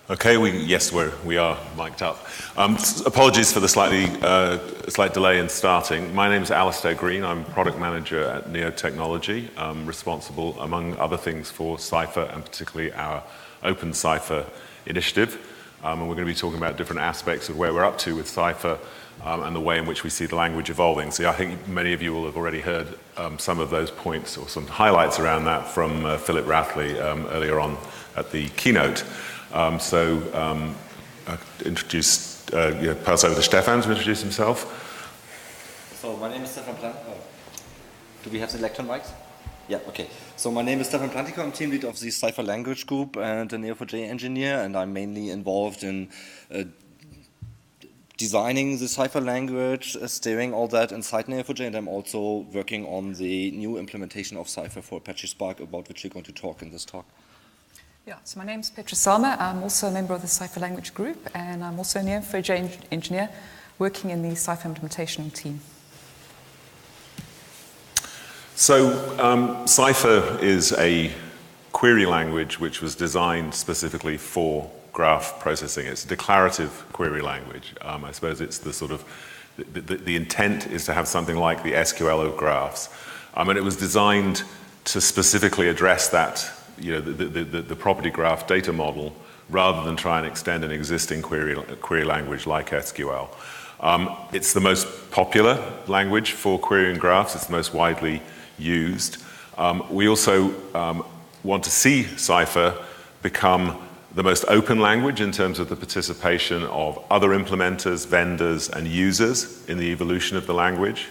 Okay, we are mic'd up. Apologies for the slight delay in starting. My name is Alastair Green. I'm product manager at Neo4j. I'm responsible, among other things, for Cypher and particularly our OpenCypher initiative. And we're going to be talking about different aspects of where we're up to with Cypher and the way in which we see the language evolving. So I think many of you will have already heard some of those points or some highlights around that from Philip Rathley earlier on at the keynote. I'll pass over to Stefan to introduce himself. So my name is Stefan Plantikow. Do we have the electron mics? Yeah, okay. So my name is Stefan Plantikow. I'm team lead of the Cypher language group and a Neo4j engineer, and I'm mainly involved in designing the Cypher language, steering all that inside Neo4j, and I'm also working on the new implementation of Cypher for Apache Spark, about which we're going to talk in this talk. Yeah, so my name is Petra Selmer. I'm also a member of the Cypher language group, and I'm also a Neo4j engineer working in the Cypher implementation team. So Cypher is a query language which was designed specifically for graph processing. It's a declarative query language. I suppose it's the sort of, the intent is to have something like the SQL of graphs. And it was designed to specifically address that, the property graph data model, rather than try and extend an existing query language like SQL. It's the most popular language for querying graphs. It's the most widely used. We also want to see Cypher become the most open language in terms of the participation of other implementers, vendors, and users in the evolution of the language,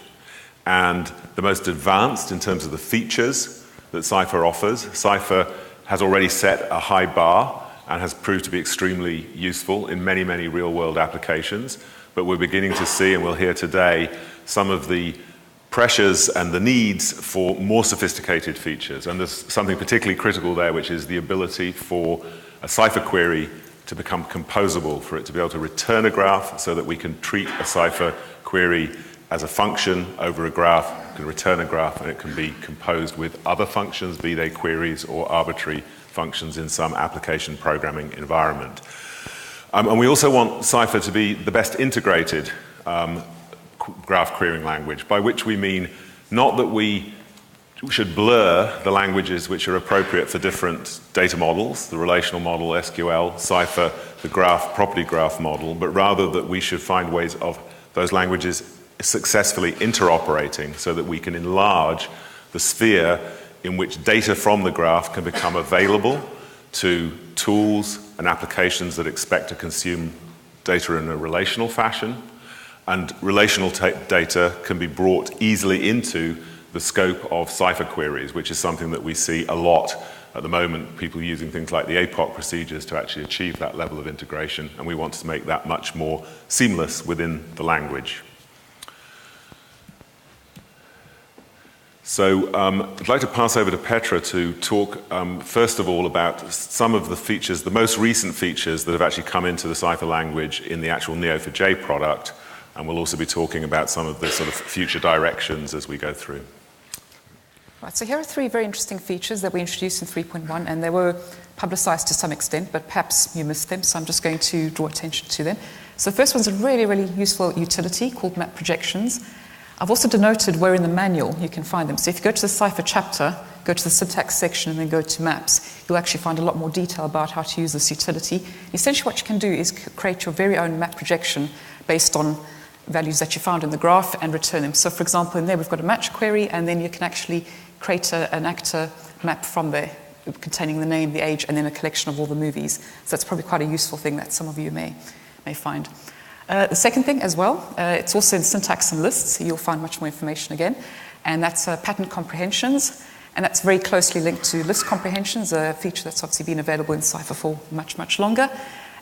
and the most advanced in terms of the features that Cypher offers. Cypher has already set a high bar and has proved to be extremely useful in many, many real-world applications. But we're beginning to see, and we'll hear today, some of the pressures and the needs for more sophisticated features. And there's something particularly critical there, which is the ability for a Cypher query to become composable, for it to be able to return a graph so that we can treat a Cypher query as a function over a graph, can return a graph, and it can be composed with other functions, be they queries or arbitrary functions in some application programming environment. And we also want Cypher to be the best integrated graph querying language, by which we mean not that we should blur the languages which are appropriate for different data models, the relational model, SQL, Cypher, the graph, property graph model, but rather that we should find ways of those languages successfully interoperating so that we can enlarge the sphere in which data from the graph can become available to tools and applications that expect to consume data in a relational fashion. And relational data can be brought easily into the scope of Cypher queries, which is something that we see a lot at the moment, people using things like the APOC procedures to actually achieve that level of integration, and we want to make that much more seamless within the language. So I'd like to pass over to Petra to talk first of all about some of the features, the most recent features that have actually come into the Cypher language in the actual Neo4j product, and we'll also be talking about some of the sort of future directions as we go through. Right, so here are three very interesting features that we introduced in 3.1, and they were publicized to some extent, but perhaps you missed them, so I'm just going to draw attention to them. So the first one's a really, really useful utility called map projections. I've also denoted where in the manual you can find them. So if you go to the Cypher chapter, go to the syntax section and then go to maps, you'll actually find a lot more detail about how to use this utility. Essentially what you can do is create your very own map projection based on values that you found in the graph and return them. So for example, in there we've got a match query, and then you can actually create an actor map from there containing the name, the age, and then a collection of all the movies. So that's probably quite a useful thing that some of you may find. The second thing as well, it's also in syntax and lists, so you'll find much more information again, and that's pattern comprehensions, and that's very closely linked to list comprehensions, a feature that's obviously been available in Cypher for much, much longer.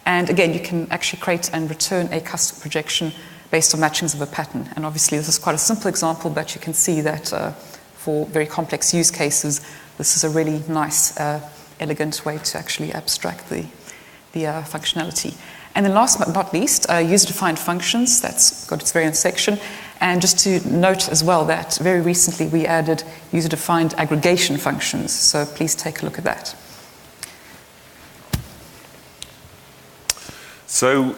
And again, you can actually create and return a custom projection based on matchings of a pattern. And obviously this is quite a simple example, but you can see that for very complex use cases, this is a really nice, elegant way to actually abstract the functionality. And then last but not least, user-defined functions. That's got its very own section. And just to note as well that very recently we added user-defined aggregation functions. So please take a look at that. So,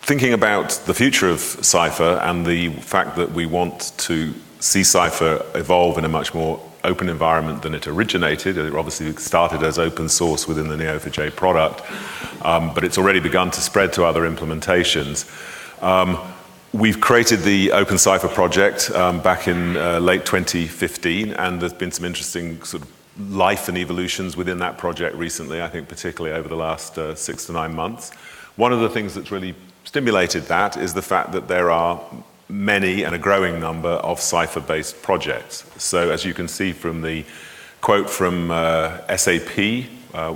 thinking about the future of Cypher and the fact that we want to see Cypher evolve in a much more open environment than it originated. It obviously started as open source within the Neo4j product, but it's already begun to spread to other implementations. We've created the OpenCypher project back in late 2015, and there's been some interesting sort of life and evolutions within that project recently, I think particularly over the last 6 to 9 months. One of the things that's really stimulated that is the fact that there are many and a growing number of Cypher-based projects. So as you can see from the quote from SAP,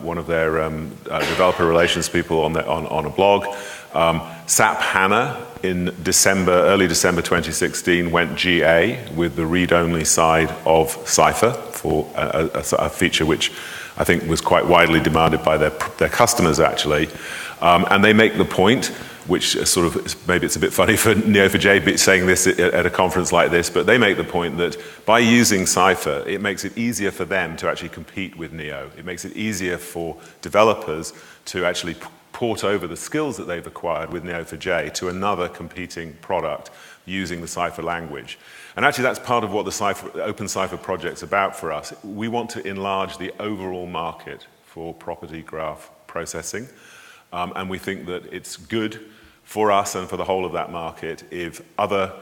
one of their developer relations people on a blog, SAP HANA in early December 2016 went GA with the read-only side of Cypher for a feature which I think was quite widely demanded by their customers actually. And they make the point, which sort of, maybe it's a bit funny for Neo4j saying this at a conference like this, but they make the point that by using Cypher, it makes it easier for them to actually compete with Neo. It makes it easier for developers to actually port over the skills that they've acquired with Neo4j to another competing product using the Cypher language. And actually that's part of what the OpenCypher project's about for us. We want to enlarge the overall market for property graph processing. And we think that it's good for us and for the whole of that market if other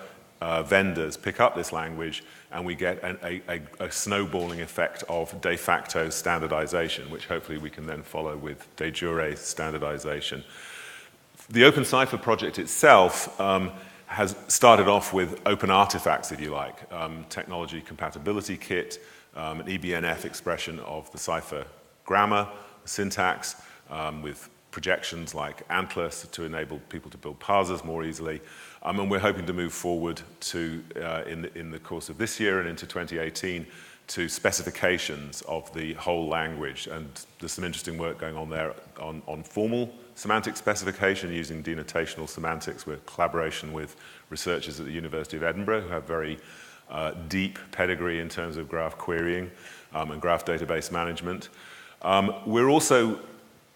vendors pick up this language and we get a snowballing effect of de facto standardization, which hopefully we can then follow with de jure standardization. The OpenCypher project itself has started off with open artifacts, if you like, technology compatibility kit, an EBNF expression of the Cypher grammar, syntax, with projections like Atlas to enable people to build parsers more easily. And we're hoping to move forward to, in the course of this year and into 2018, to specifications of the whole language. And there's some interesting work going on there on formal semantic specification using denotational semantics with collaboration with researchers at the University of Edinburgh who have very deep pedigree in terms of graph querying and graph database management. We're also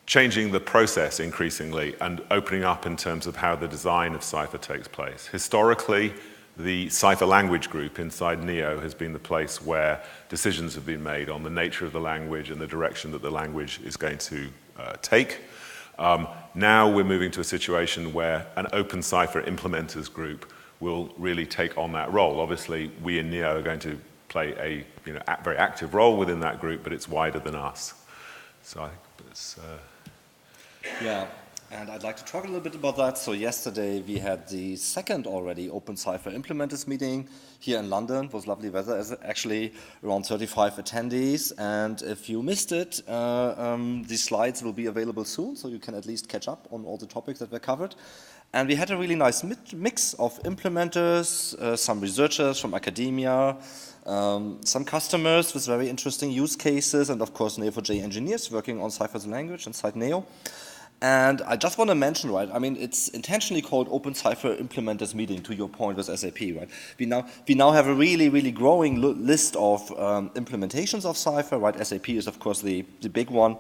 changing the process increasingly and opening up in terms of how the design of Cypher takes place. Historically, the Cypher language group inside Neo has been the place where decisions have been made on the nature of the language and the direction that the language is going to take. Now we're moving to a situation where an OpenCypher implementers group will really take on that role. Obviously, we in Neo are going to play a very active role within that group, but it's wider than us. So I think it's... Yeah, and I'd like to talk a little bit about that. So yesterday we had the second already OpenCypher implementers meeting here in London. It was lovely weather, actually around 35 attendees. And if you missed it, these slides will be available soon, so you can at least catch up on all the topics that were covered. And we had a really nice mix of implementers, some researchers from academia, some customers with very interesting use cases, and of course Neo4j engineers working on Cypher as a language inside Neo. And I just want to mention, right, I mean, it's intentionally called OpenCypher Implementers Meeting, to your point with SAP, right? We now have a really growing list of implementations of Cypher, right? SAP is, of course, the big one.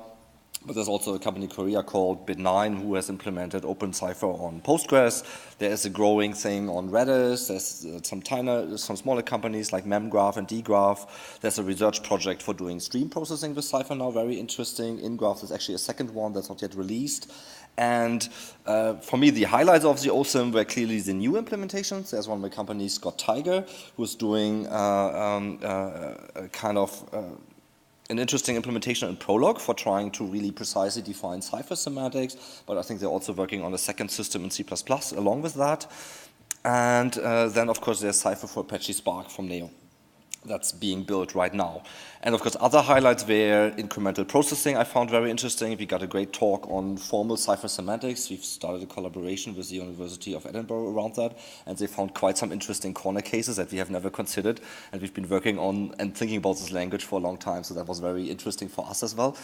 But there's also a company in Korea called Bit9 who has implemented OpenCypher on Postgres. There is a growing thing on Redis. There's some smaller companies like memgraph and dgraph. There's a research project for doing stream processing with Cypher now, very interesting. Ingraph is actually a second one that's not yet released. And for me, the highlights of the oCIM were clearly the new implementations. There's one of my companies, Scott Tiger, who's doing an interesting implementation in Prolog for trying to really precisely define Cypher semantics, but I think they're also working on a second system in C++ along with that. And then, of course, there's Cypher for Apache Spark from Neo. That's being built right now. And of course, other highlights were incremental processing I found very interesting. We got a great talk on formal Cypher semantics. We've started a collaboration with the University of Edinburgh around that, and they found quite some interesting corner cases that we have never considered. And we've been working on and thinking about this language for a long time, so that was very interesting for us as well.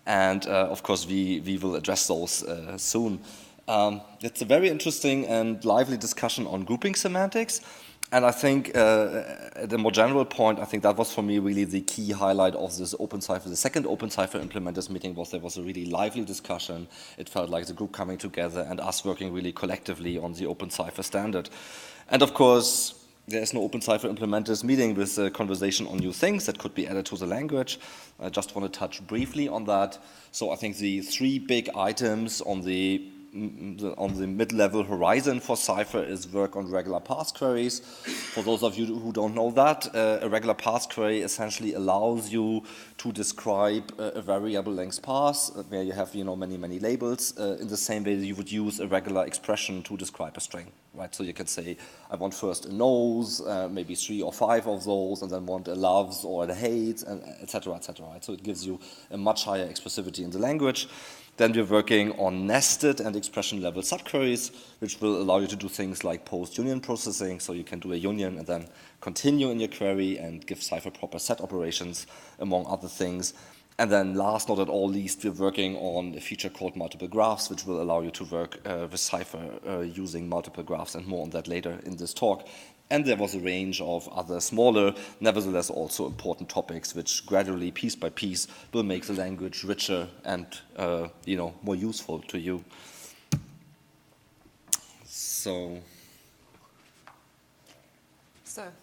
And of course, we will address those soon. It's a very interesting and lively discussion on grouping semantics. And I think, at a more general point, I think that was for me really the key highlight of this OpenCypher. The second OpenCypher implementers meeting was there was a really lively discussion. It felt like the group coming together and us working really collectively on the OpenCypher standard. And of course, there is no OpenCypher implementers meeting with a conversation on new things that could be added to the language. I just want to touch briefly on that. So I think the three big items on the mid-level horizon for Cypher is work on regular parse queries. For those of you who don't know that, a regular parse query essentially allows you to describe a variable length parse where you have many labels in the same way that you would use a regular expression to describe a string. Right? So you can say, I want first a knows, maybe 3 or 5 of those, and then want a loves or a hates, and etc. Right? So it gives you a much higher expressivity in the language. Then we're working on nested and expression level subqueries, which will allow you to do things like post-union processing, so you can do a union and then continue in your query and give Cypher proper set operations, among other things. And then last, not at all least, we're working on a feature called multiple graphs, which will allow you to work with Cypher using multiple graphs, and more on that later in this talk. And there was a range of other smaller, nevertheless also important topics, which gradually, piece by piece, will make the language richer and more useful to you. So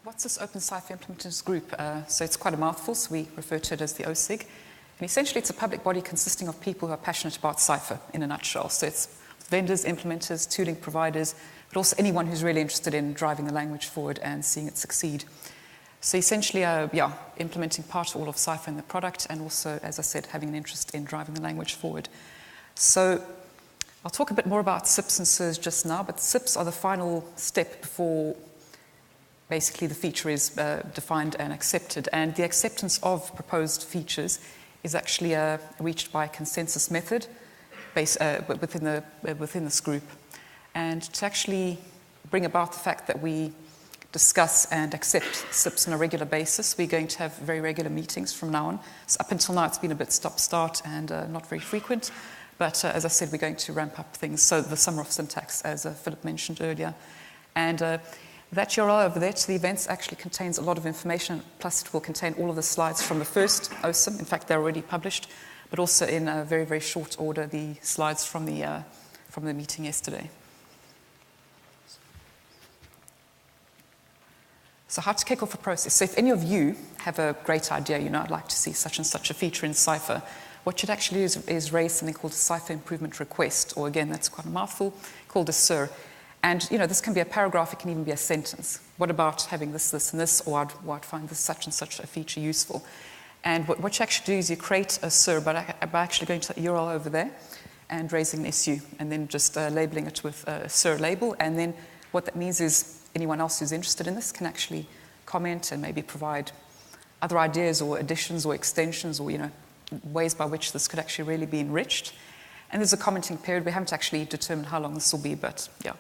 what's this OpenCypher implementers group? So it's quite a mouthful, so we refer to it as the OSIG. And essentially it's a public body consisting of people who are passionate about Cypher in a nutshell. So it's vendors, implementers, tooling providers, but also anyone who's really interested in driving the language forward and seeing it succeed. So essentially, implementing part of all of Cypher in the product, and also, as I said, having an interest in driving the language forward. So I'll talk a bit more about SIPs and SIRs just now, but SIPs are the final step before basically the feature is defined and accepted. And the acceptance of proposed features is actually reached by a consensus method within this group. And to actually bring about the fact that we discuss and accept SIPs on a regular basis, we're going to have very regular meetings from now on. So up until now, it's been a bit stop-start and not very frequent. But as I said, we're going to ramp up things. So the summer of syntax, as Philip mentioned earlier. And that URL over there to the events actually contains a lot of information, plus it will contain all of the slides from the first oCIM. In fact, they're already published, but also in a very, very short order, the slides from the meeting yesterday. So how to kick off a process. So if any of you have a great idea, I'd like to see such and such a feature in Cypher, what you'd actually do is raise something called a Cypher improvement request, or again, that's quite a mouthful, called a SIR. And this can be a paragraph, it can even be a sentence. What about having this, this, and this, or I'd find this such and such a feature useful. And what you actually do is you create a SIR by actually going to the URL over there and raising an issue, and then just labeling it with a SIR label. And then what that means is anyone else who's interested in this can actually comment and maybe provide other ideas or additions or extensions or ways by which this could actually really be enriched. And there's a commenting period. We haven't actually determined how long this will be, but yeah.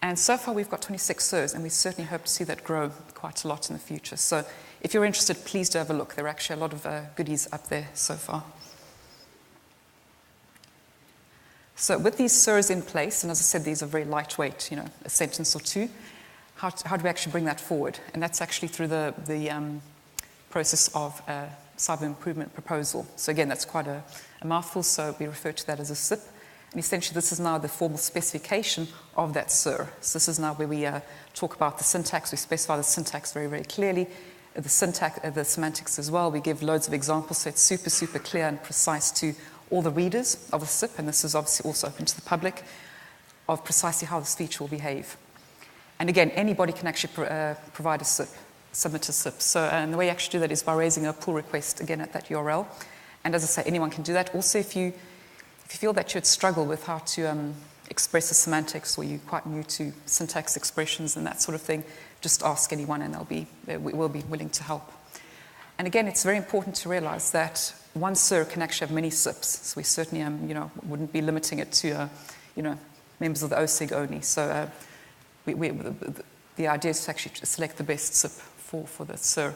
And so far we've got 26 SIRs, and we certainly hope to see that grow quite a lot in the future. So if you're interested, please do have a look. There are actually a lot of goodies up there so far. So with these SIRs in place, and as I said, these are very lightweight, a sentence or two, how do we actually bring that forward? And that's actually through the process of Cypher improvement proposal. So again, that's quite a mouthful, so we refer to that as a SIP. And essentially, this is now the formal specification of that SIR. So this is now where we talk about the syntax. We specify the syntax very, very clearly. The semantics as well. We give loads of examples, so it's super, super clear and precise to all the readers of the SIP, and this is obviously also open to the public, of precisely how this feature will behave. And again, anybody can actually provide a SIP, submit a SIP. So, and the way you actually do that is by raising a pull request, again, at that URL. And as I say, anyone can do that. Also, if you feel that you'd struggle with how to express the semantics, or you're quite new to syntax expressions and that sort of thing, just ask anyone and we'll be willing to help. And again, it's very important to realize that one SIR can actually have many SIPs. So we certainly wouldn't be limiting it to members of the OSIG only. So the idea is to actually select the best SIP for the SIR.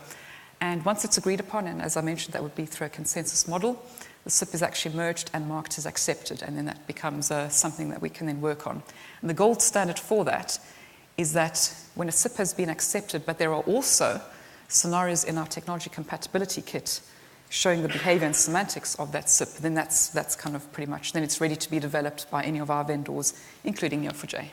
And once it's agreed upon, and as I mentioned, that would be through a consensus model, the SIP is actually merged and marked as accepted, and then that becomes something that we can then work on. And the gold standard for that is that when a SIP has been accepted, but there are also scenarios in our technology compatibility kit showing the behavior and semantics of that SIP, then that's kind of pretty much, then it's ready to be developed by any of our vendors, including Neo4j.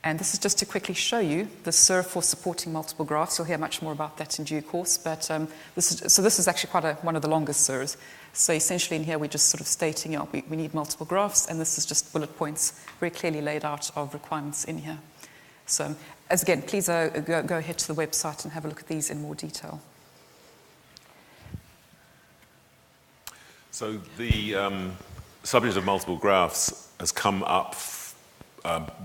And this is just to quickly show you the serve for supporting multiple graphs. You'll hear much more about that in due course, but this is actually quite one of the longest serves. So essentially in here we're just sort of stating, we need multiple graphs, and this is just bullet points very clearly laid out of requirements in here. So as again, please go ahead to the website and have a look at these in more detail. So the subject of multiple graphs has come up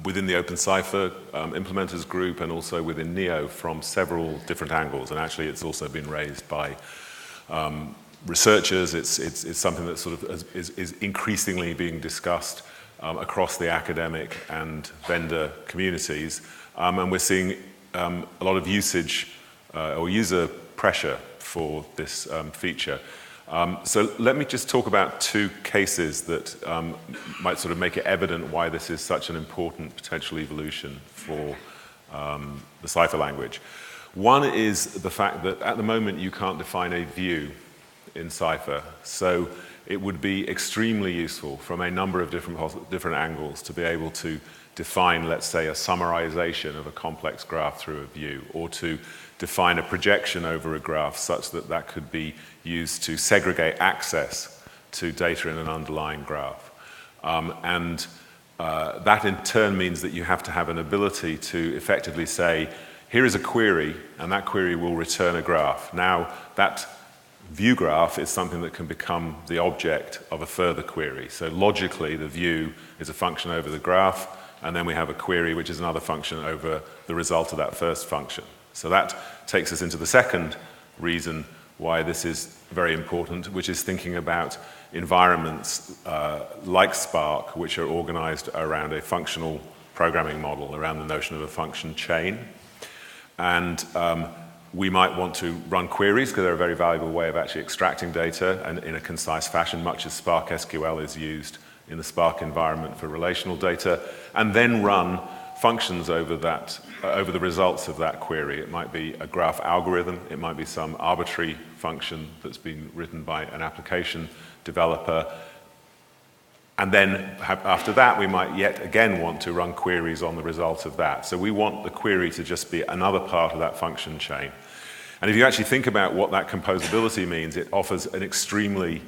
within the OpenCypher implementers group and also within Neo from several different angles, and actually it's also been raised by researchers. It's something that sort of is increasingly being discussed across the academic and vendor communities, and we're seeing a lot of usage or user pressure for this feature. So let me just talk about two cases that might sort of make it evident why this is such an important potential evolution for the Cypher language. One is the fact that at the moment you can't define a view in Cypher, so it would be extremely useful from a number of different angles to be able to define, let's say, a summarization of a complex graph through a view, or to define a projection over a graph such that that could be used to segregate access to data in an underlying graph. That in turn means that you have to have an ability to effectively say, here is a query, and that query will return a graph. Now, that view graph is something that can become the object of a further query. So logically, the view is a function over the graph, and then we have a query which is another function over the result of that first function. So that takes us into the second reason why this is very important, which is thinking about environments like Spark, which are organized around a functional programming model, around the notion of a function chain. And we might want to run queries because they're a very valuable way of actually extracting data and in a concise fashion, much as Spark SQL is used in the Spark environment for relational data, and then run functions over that, over the results of that query. It might be a graph algorithm, it might be some arbitrary function that's been written by an application developer. And then after that, we might yet again want to run queries on the result of that. So we want the query to just be another part of that function chain. And if you actually think about what that composability means, it offers an extremely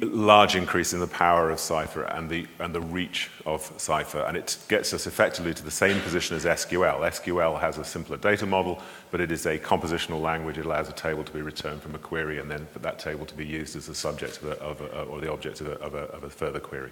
large increase in the power of Cypher and the reach of Cypher, and it gets us effectively to the same position as SQL. SQL has a simpler data model, but it is a compositional language. It allows a table to be returned from a query, and then for that table to be used as the subject or the object of a further query.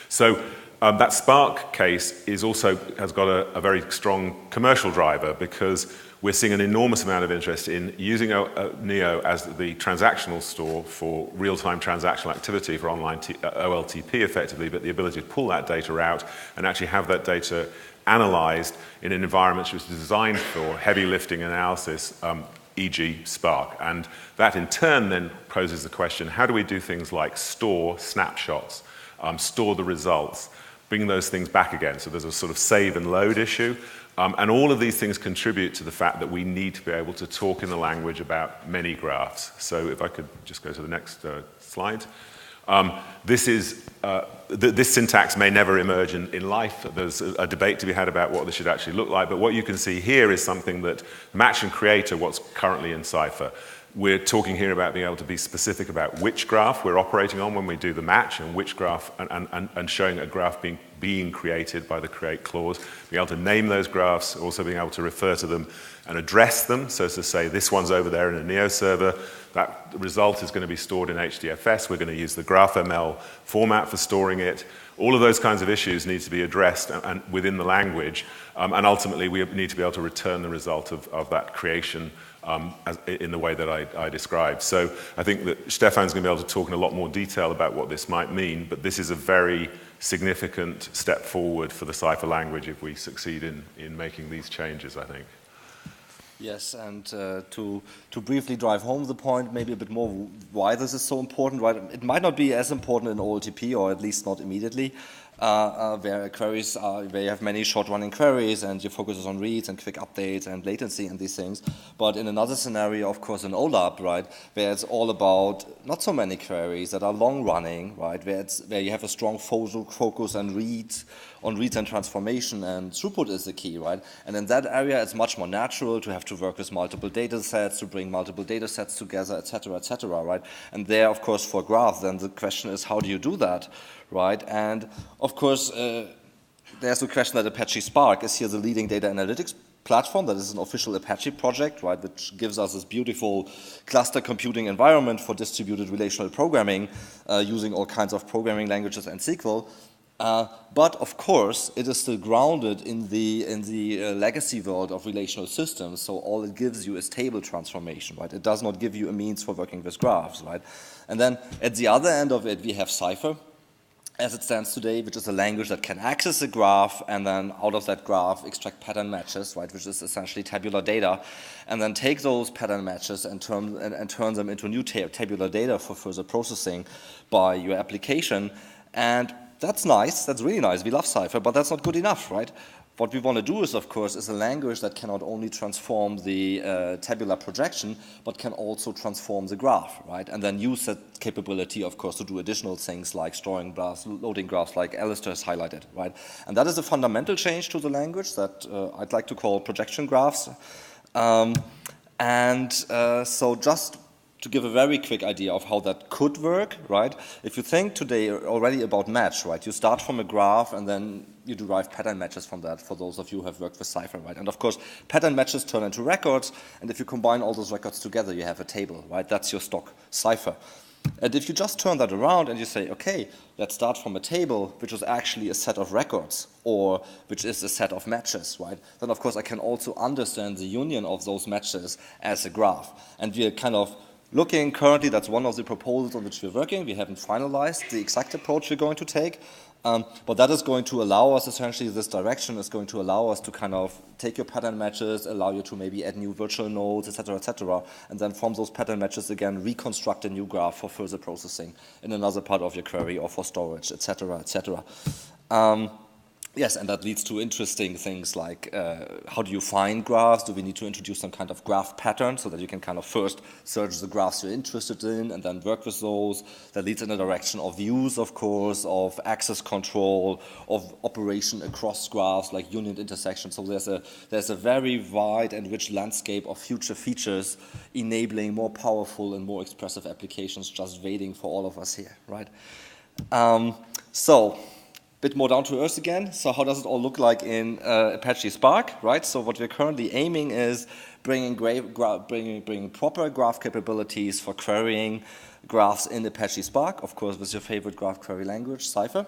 So that Spark case is also has got a very strong commercial driver, because we're seeing an enormous amount of interest in using Neo as the transactional store for real-time transactional activity for online OLTP effectively, but the ability to pull that data out and actually have that data analyzed in an environment which was designed for heavy lifting analysis, e.g. Spark. And that in turn then poses the question, how do we do things like store snapshots, store the results, bring those things back again? So there's a sort of save and load issue. And all of these things contribute to the fact that we need to be able to talk in the language about many graphs. So if I could just go to the next slide. This syntax may never emerge in life. There's a debate to be had about what this should actually look like, but what you can see here is something that match and create are what's currently in Cypher. We're talking here about being able to be specific about which graph we're operating on when we do the match, and which graph, and showing a graph being created by the create clause, being able to name those graphs, also being able to refer to them and address them, so as to say this one's over there in a Neo server, that result is going to be stored in HDFS, we're going to use the GraphML format for storing it. All of those kinds of issues need to be addressed and within the language, and ultimately we need to be able to return the result of that creation in the way that I described. So I think that Stefan's going to be able to talk in a lot more detail about what this might mean, but this is a very significant step forward for the Cypher language if we succeed in making these changes, I think. Yes, and to briefly drive home the point, maybe a bit more why this is so important, right? It might not be as important in OLTP, or at least not immediately. where queries are, where you have many short-running queries and your focus is on reads and quick updates and latency and these things. But in another scenario, of course, in OLAP, right, where it's all about not so many queries that are long-running, right, where you have a strong focus on reads and transformation, and throughput is the key, right? And in that area, it's much more natural to have to work with multiple data sets, to bring multiple data sets together, et cetera, right? And there, of course, for graph, then the question is, how do you do that, right? And of course, there's the question that Apache Spark is here the leading data analytics platform. That is an official Apache project, right, which gives us this beautiful cluster computing environment for distributed relational programming using all kinds of programming languages and SQL. But of course, it is still grounded in the legacy world of relational systems. So all it gives you is table transformation, right? It does not give you a means for working with graphs, right? And then at the other end of it, we have Cypher, as it stands today, which is a language that can access a graph and then out of that graph extract pattern matches, right, which is essentially tabular data, and then take those pattern matches and turn them into new tabular data for further processing by your application. And that's nice, that's really nice, we love Cypher, but that's not good enough, right? What we want to do is, of course, is a language that can not only transform the tabular projection, but can also transform the graph, right? And then use that capability, of course, to do additional things like storing graphs, loading graphs, like Alastair has highlighted, right? And that is a fundamental change to the language that I'd like to call projection graphs. So just to give a very quick idea of how that could work, right? If you think today already about match, right? You start from a graph and then you derive pattern matches from that, for those of you who have worked with Cypher, right? And of course, pattern matches turn into records, and if you combine all those records together, you have a table, right? That's your stock Cypher. And if you just turn that around and you say, okay, let's start from a table, which is actually a set of records, or which is a set of matches, right? Then of course I can also understand the union of those matches as a graph. And we are kind of looking currently, that's one of the proposals on which we're working. We haven't finalized the exact approach we're going to take, but that is going to allow us, essentially this direction is going to allow us to kind of take your pattern matches, allow you to maybe add new virtual nodes, et cetera, and then from those pattern matches again reconstruct a new graph for further processing in another part of your query or for storage, et cetera, et cetera. Yes, and that leads to interesting things like how do you find graphs? Do we need to introduce some kind of graph pattern so that you can kind of first search the graphs you're interested in and then work with those? That leads in the direction of views, of course, of access control, of operation across graphs like union intersection. So there's a very wide and rich landscape of future features enabling more powerful and more expressive applications just waiting for all of us here, right? Bit more down to earth again. So how does it all look like in Apache Spark, right? So what we're currently aiming is bringing proper graph capabilities for querying graphs in Apache Spark, of course, with your favorite graph query language, Cypher.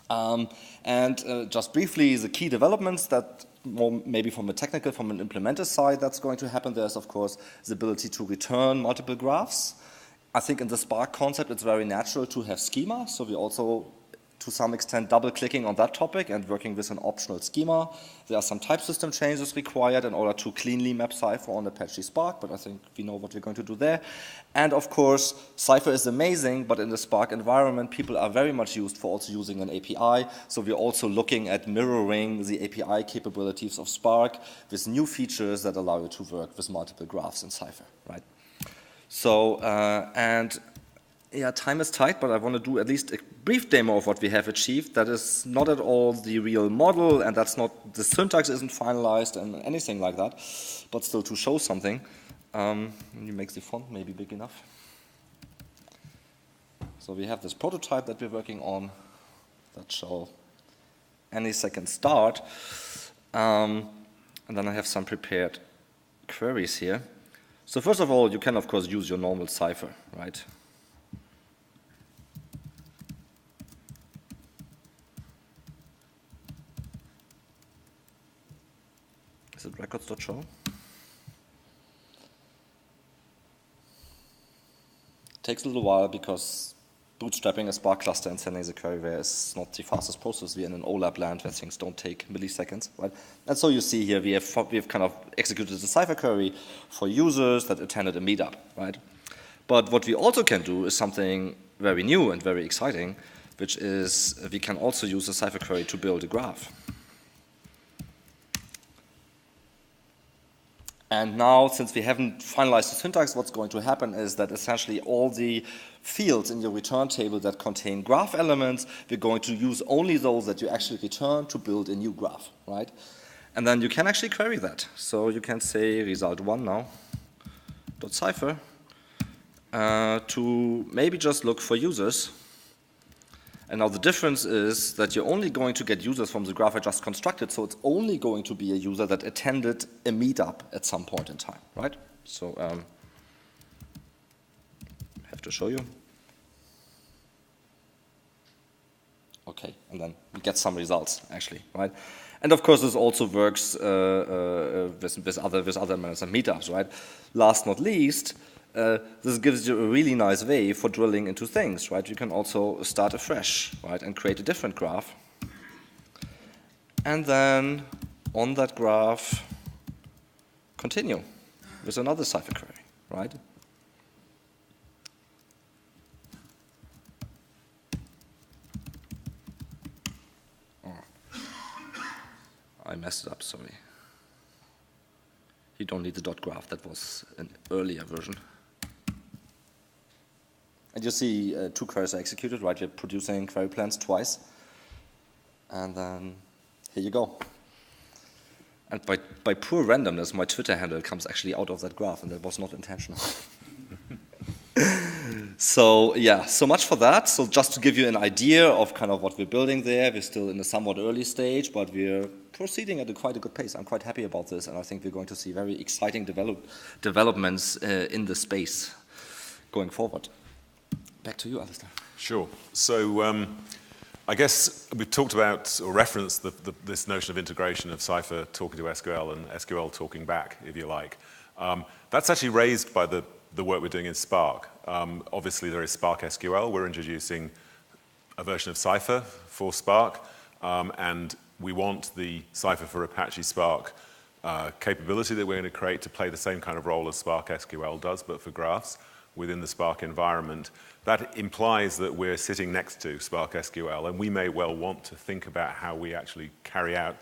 Just briefly, the key developments that maybe from an implementer side that's going to happen, there's of course the ability to return multiple graphs. I think in the Spark concept, it's very natural to have schema. So we also to some extent double-clicking on that topic and working with an optional schema. There are some type system changes required in order to cleanly map Cypher on Apache Spark, but I think we know what we're going to do there. And of course, Cypher is amazing, but in the Spark environment, people are very much used for also using an API. So we're also looking at mirroring the API capabilities of Spark with new features that allow you to work with multiple graphs in Cypher, right? So, yeah, time is tight, but I want to do at least a brief demo of what we have achieved. That is not at all the real model, and that's not, the syntax isn't finalized and anything like that, but still to show something. You make the font maybe big enough. So we have this prototype that we're working on that shall any second start. And then I have some prepared queries here. So first of all, you can of course use your normal Cypher, right? Is it records.show? Takes a little while because bootstrapping a Spark cluster and sending the query there is not the fastest process. We're in an OLAP land where things don't take milliseconds, right? And so you see here we have kind of executed the Cypher query for users that attended a meetup, right? But what we also can do is something very new and very exciting. which is we can also use a Cypher query to build a graph. And now, since we haven't finalized the syntax, what's going to happen is that essentially all the fields in your return table that contain graph elements, we're going to use only those that you actually return to build a new graph, right? And then you can actually query that. So you can say result1 now, .cypher, to maybe just look for users. And now the difference is that you're only going to get users from the graph I just constructed, so it's only going to be a user that attended a meetup at some point in time, right? So I have to show you. Okay, and then we get some results, actually, right? And of course, this also works with other manners and meetups, right? Last not least, this gives you a really nice way for drilling into things, right? You can also start afresh, right, and create a different graph. And then on that graph, continue with another Cypher query, right? I messed it up, sorry. You don't need the dot graph, that was an earlier version. And you see two queries are executed, right? You're producing query plans twice. And then here you go. And by pure randomness, my Twitter handle comes actually out of that graph, and that was not intentional. So yeah, so much for that. So just to give you an idea of kind of what we're building there, we're still in a somewhat early stage, but we're proceeding at quite a good pace. I'm quite happy about this, and I think we're going to see very exciting developments in the space going forward. Back to you, Alastair. Sure. So I guess we've talked about or referenced this notion of integration of Cypher talking to SQL and SQL talking back, if you like. That's actually raised by the work we're doing in Spark. Obviously, there is Spark SQL. We're introducing a version of Cypher for Spark, and we want the Cypher for Apache Spark capability that we're going to create to play the same kind of role as Spark SQL does, but for graphs within the Spark environment. That implies that we're sitting next to Spark SQL, and we may well want to think about how we actually carry out,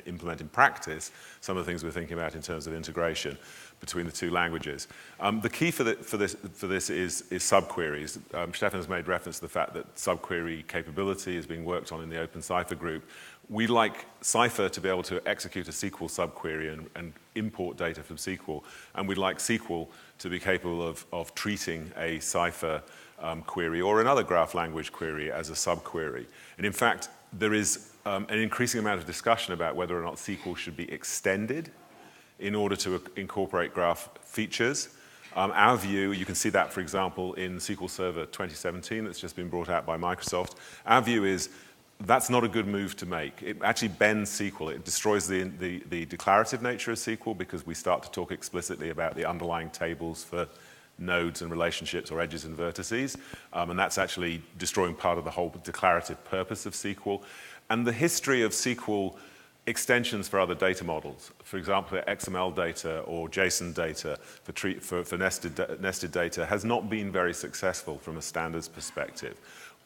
implement in practice, some of the things we're thinking about in terms of integration between the two languages. The key for this is subqueries. Stefan has made reference to the fact that subquery capability is being worked on in the OpenCypher group. We like Cypher to be able to execute a SQL subquery and import data from SQL, and we'd like SQL to be capable of treating a Cypher query or another graph language query as a subquery. And in fact, there is an increasing amount of discussion about whether or not SQL should be extended in order to incorporate graph features. Our view, you can see that, for example, in SQL Server 2017 that's just been brought out by Microsoft. Our view is that's not a good move to make. It actually bends SQL. It destroys the declarative nature of SQL because we start to talk explicitly about the underlying tables for nodes and relationships or edges and vertices. And that's actually destroying part of the whole declarative purpose of SQL. And the history of SQL extensions for other data models, for example, XML data or JSON data for nested data, has not been very successful from a standards perspective.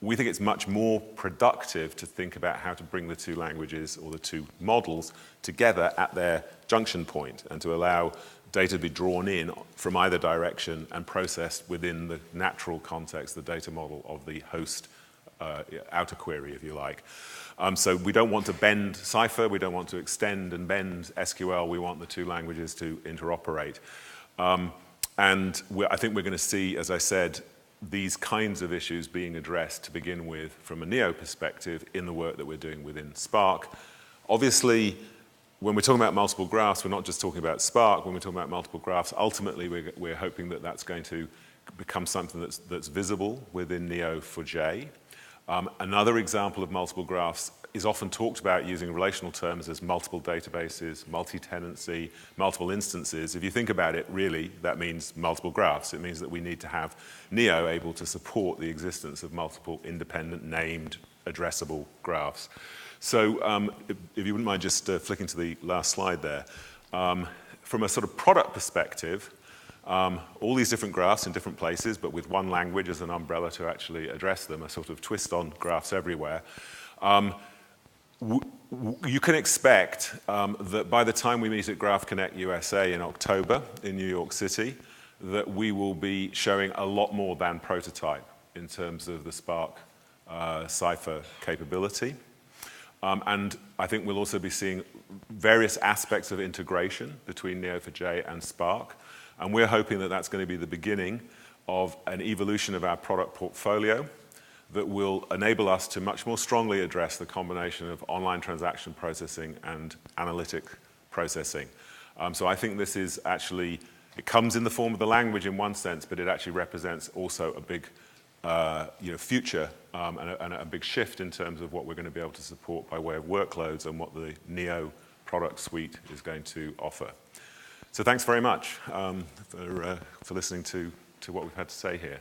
We think it's much more productive to think about how to bring the two languages or the two models together at their junction point and to allow data to be drawn in from either direction and processed within the natural context, the data model of the host outer query, if you like. So we don't want to bend Cypher, we don't want to extend and bend SQL, we want the two languages to interoperate. And I think we're going to see, as I said, these kinds of issues being addressed to begin with from a Neo perspective in the work that we're doing within Spark. Obviously, when we're talking about multiple graphs, we're not just talking about Spark. When we're talking about multiple graphs, ultimately we're hoping that that's going to become something that's visible within Neo4j. Another example of multiple graphs is often talked about using relational terms as multiple databases, multi-tenancy, multiple instances. If you think about it, really, that means multiple graphs. It means that we need to have Neo able to support the existence of multiple independent, named, addressable graphs. So if you wouldn't mind just flicking to the last slide there. From a sort of product perspective, all these different graphs in different places, but with one language as an umbrella to actually address them, a sort of twist on graphs everywhere. You can expect that by the time we meet at Graph Connect USA in October in New York City, that we will be showing a lot more than prototype in terms of the Spark Cypher capability. And I think we'll also be seeing various aspects of integration between Neo4j and Spark. And we're hoping that that's going to be the beginning of an evolution of our product portfolio that will enable us to much more strongly address the combination of online transaction processing and analytic processing. So I think this is actually, it comes in the form of the language in one sense, but it actually represents also a big future and a big shift in terms of what we're going to be able to support by way of workloads and what the Neo product suite is going to offer. So thanks very much for listening to what we've had to say here.